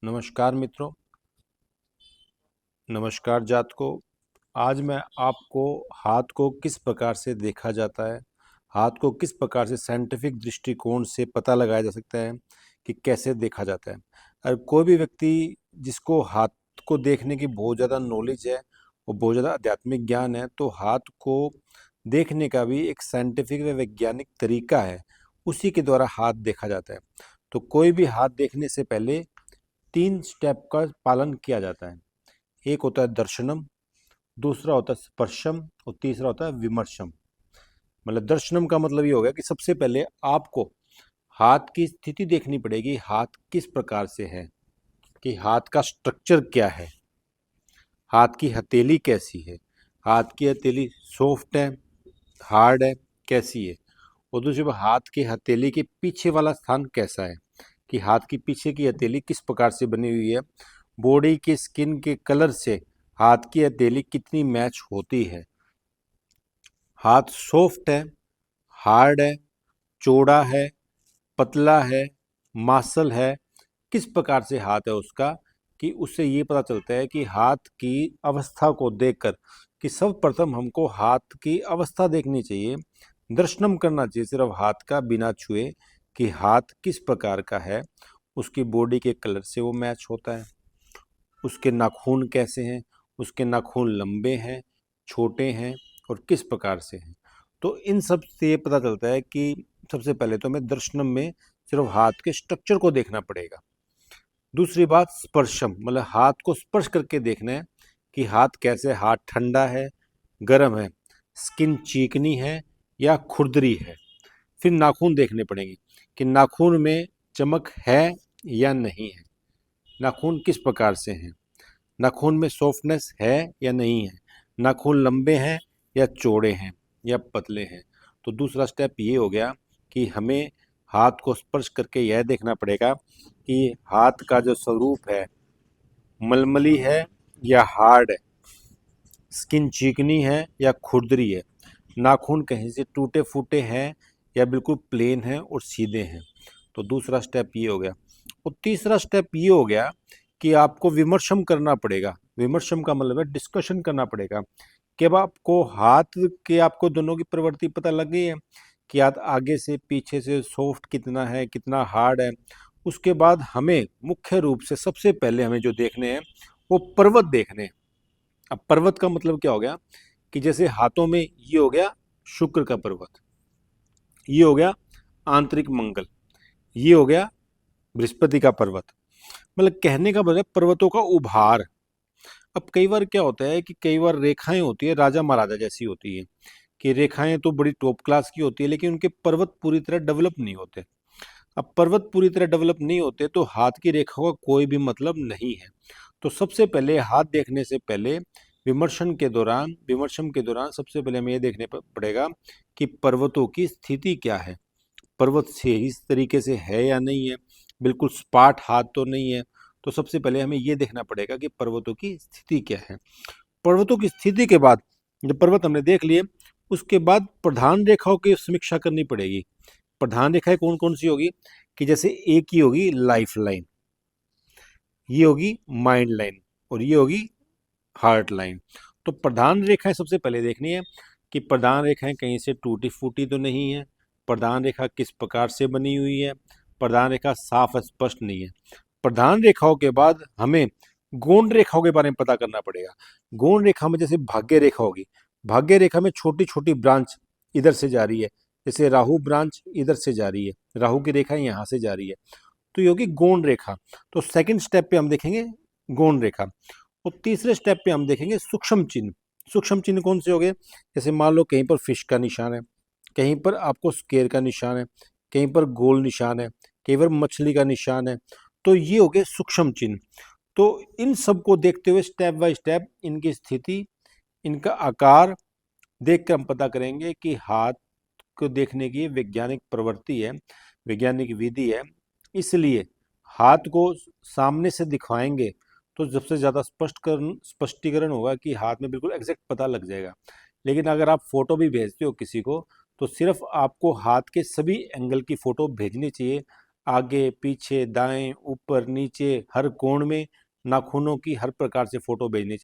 नमस्कार मित्रों, नमस्कार जातकों। आज मैं आपको हाथ को किस प्रकार से देखा जाता है, हाथ को किस प्रकार से साइंटिफिक दृष्टिकोण से पता लगाया जा सकता है कि कैसे देखा जाता है। और कोई भी व्यक्ति जिसको हाथ को देखने की बहुत ज़्यादा नॉलेज है और बहुत ज़्यादा आध्यात्मिक ज्ञान है, तो हाथ को देखने का भी एक साइंटिफिक व वैज्ञानिक तरीका है, उसी के द्वारा हाथ देखा जाता है। तो कोई भी हाथ देखने से पहले 3 स्टेप का पालन किया जाता है। एक होता है दर्शनम, दूसरा होता है स्पर्शम और तीसरा होता है विमर्शम। मतलब दर्शनम का मतलब ये हो गया कि सबसे पहले आपको हाथ की स्थिति देखनी पड़ेगी, हाथ किस प्रकार से है, कि हाथ का स्ट्रक्चर क्या है, हाथ की हथेली कैसी है, हाथ की हथेली सॉफ्ट है, हार्ड है, कैसी है। और दूसरी बात, हाथ की हथेली के पीछे वाला स्थान कैसा है, कि हाथ की पीछे की हथेली किस प्रकार से बनी हुई है, बॉडी के स्किन के कलर से हाथ की हथेली कितनी मैच होती है, हाथ सॉफ्ट है, हार्ड है, चौड़ा है, पतला है, मांसल है, किस प्रकार से हाथ है उसका, कि उससे ये पता चलता है कि हाथ की अवस्था को देखकर, कि सर्वप्रथम हमको हाथ की अवस्था देखनी चाहिए, दर्शनम करना चाहिए सिर्फ हाथ का बिना छुए, कि हाथ किस प्रकार का है, उसकी बॉडी के कलर से वो मैच होता है, उसके नाखून कैसे हैं, उसके नाखून लंबे हैं, छोटे हैं और किस प्रकार से हैं। तो इन सब से ये पता चलता है कि सबसे पहले तो हमें दर्शनम में सिर्फ हाथ के स्ट्रक्चर को देखना पड़ेगा। दूसरी बात स्पर्शम, मतलब हाथ को स्पर्श करके देखना है कि हाथ कैसे, हाथ ठंडा है, गर्म है, स्किन चिकनी है या खुरदरी है। फिर नाखून देखने पड़ेंगे कि नाखून में चमक है या नहीं है, नाखून किस प्रकार से हैं, नाखून में सॉफ्टनेस है या नहीं है, नाखून लंबे हैं या चौड़े हैं या पतले हैं। तो दूसरा स्टेप ये हो गया कि हमें हाथ को स्पर्श करके यह देखना पड़ेगा कि हाथ का जो स्वरूप है मलमली है या हार्ड है, स्किन चिकनी है या खुरदरी है, नाखून कहीं से टूटे फूटे हैं या बिल्कुल प्लेन है और सीधे हैं। तो दूसरा स्टेप ये हो गया। और तीसरा स्टेप ये हो गया कि आपको विमर्शम करना पड़ेगा। विमर्शम का मतलब है डिस्कशन करना पड़ेगा कि अब आपको हाथ के, आपको दोनों की प्रवृत्ति पता लग गई है कि हाथ आगे से पीछे से सॉफ्ट कितना है, कितना हार्ड है। उसके बाद हमें मुख्य रूप से सबसे पहले हमें जो देखने हैं वो पर्वत देखने हैं। अब पर्वत का मतलब क्या हो गया, कि जैसे हाथों में ये हो गया शुक्र का पर्वत, ये हो गया आंतरिक मंगल, ये हो गया बृहस्पति का पर्वत। मतलब कहने का मतलब पर्वतों का उभार। अब कई बार क्या होता है कि कई बार रेखाएं होती है राजा महाराजा जैसी होती है, कि रेखाएं तो बड़ी टॉप क्लास की होती है लेकिन उनके पर्वत पूरी तरह डेवलप नहीं होते। अब पर्वत पूरी तरह डेवलप नहीं होते तो हाथ की रेखाओं का कोई भी मतलब नहीं है। तो सबसे पहले हाथ देखने से पहले विमर्शन के दौरान सबसे पहले हमें ये देखने पड़ेगा कि पर्वतों की स्थिति क्या है, पर्वत से इस तरीके से है या नहीं है, बिल्कुल सपाट हाथ तो नहीं है। तो सबसे पहले हमें ये देखना पड़ेगा कि पर्वतों की स्थिति क्या है। पर्वतों की स्थिति के बाद जब पर्वत हमने देख लिए, उसके बाद प्रधान रेखाओं की समीक्षा करनी पड़ेगी। प्रधान रेखाएं कौन कौन सी होगी, कि जैसे एक ही होगी लाइफ लाइन, ये होगी माइंड लाइन और ये होगी हार्ट लाइन। तो प्रधान रेखाएं सबसे पहले देखनी है कि प्रधान रेखाएं कहीं से टूटी फूटी तो नहीं है, प्रधान रेखा किस प्रकार से बनी हुई है, प्रधान रेखा साफ स्पष्ट नहीं है। प्रधान रेखाओं के बाद हमें गौण रेखाओं के बारे में पता करना पड़ेगा। गौण रेखा में जैसे भाग्य रेखा होगी, भाग्य रेखा में छोटी छोटी ब्रांच इधर से जा रही है, जैसे राहु ब्रांच इधर से जा रही है, राहु की रेखा यहाँ से जा रही है, तो ये होगी गौण रेखा। तो सेकंड स्टेप पे हम देखेंगे गौण रेखा। और तीसरे स्टेप पे हम देखेंगे सूक्ष्म चिन्ह। सूक्ष्म चिन्ह कौन से हो गए, जैसे मान लो कहीं पर फिश का निशान है, कहीं पर आपको स्केर का निशान है, कहीं पर गोल निशान है, कहीं पर मछली का निशान है। तो ये हो गए सूक्ष्म चिन्ह। तो इन सब को देखते हुए स्टेप बाय स्टेप इनकी स्थिति, इनका आकार देखकर हम पता करेंगे कि हाथ को देखने की वैज्ञानिक प्रवृत्ति है, वैज्ञानिक विधि है। इसलिए हाथ को सामने से दिखाएंगे तो सबसे ज़्यादा स्पष्टीकरण होगा कि हाथ में बिल्कुल एग्जैक्ट पता लग जाएगा। लेकिन अगर आप फोटो भी भेजते हो किसी को, तो सिर्फ आपको हाथ के सभी एंगल की फोटो भेजनी चाहिए, आगे पीछे दाएं ऊपर नीचे हर कोण में नाखूनों की हर प्रकार से फोटो भेजनी चाहिए।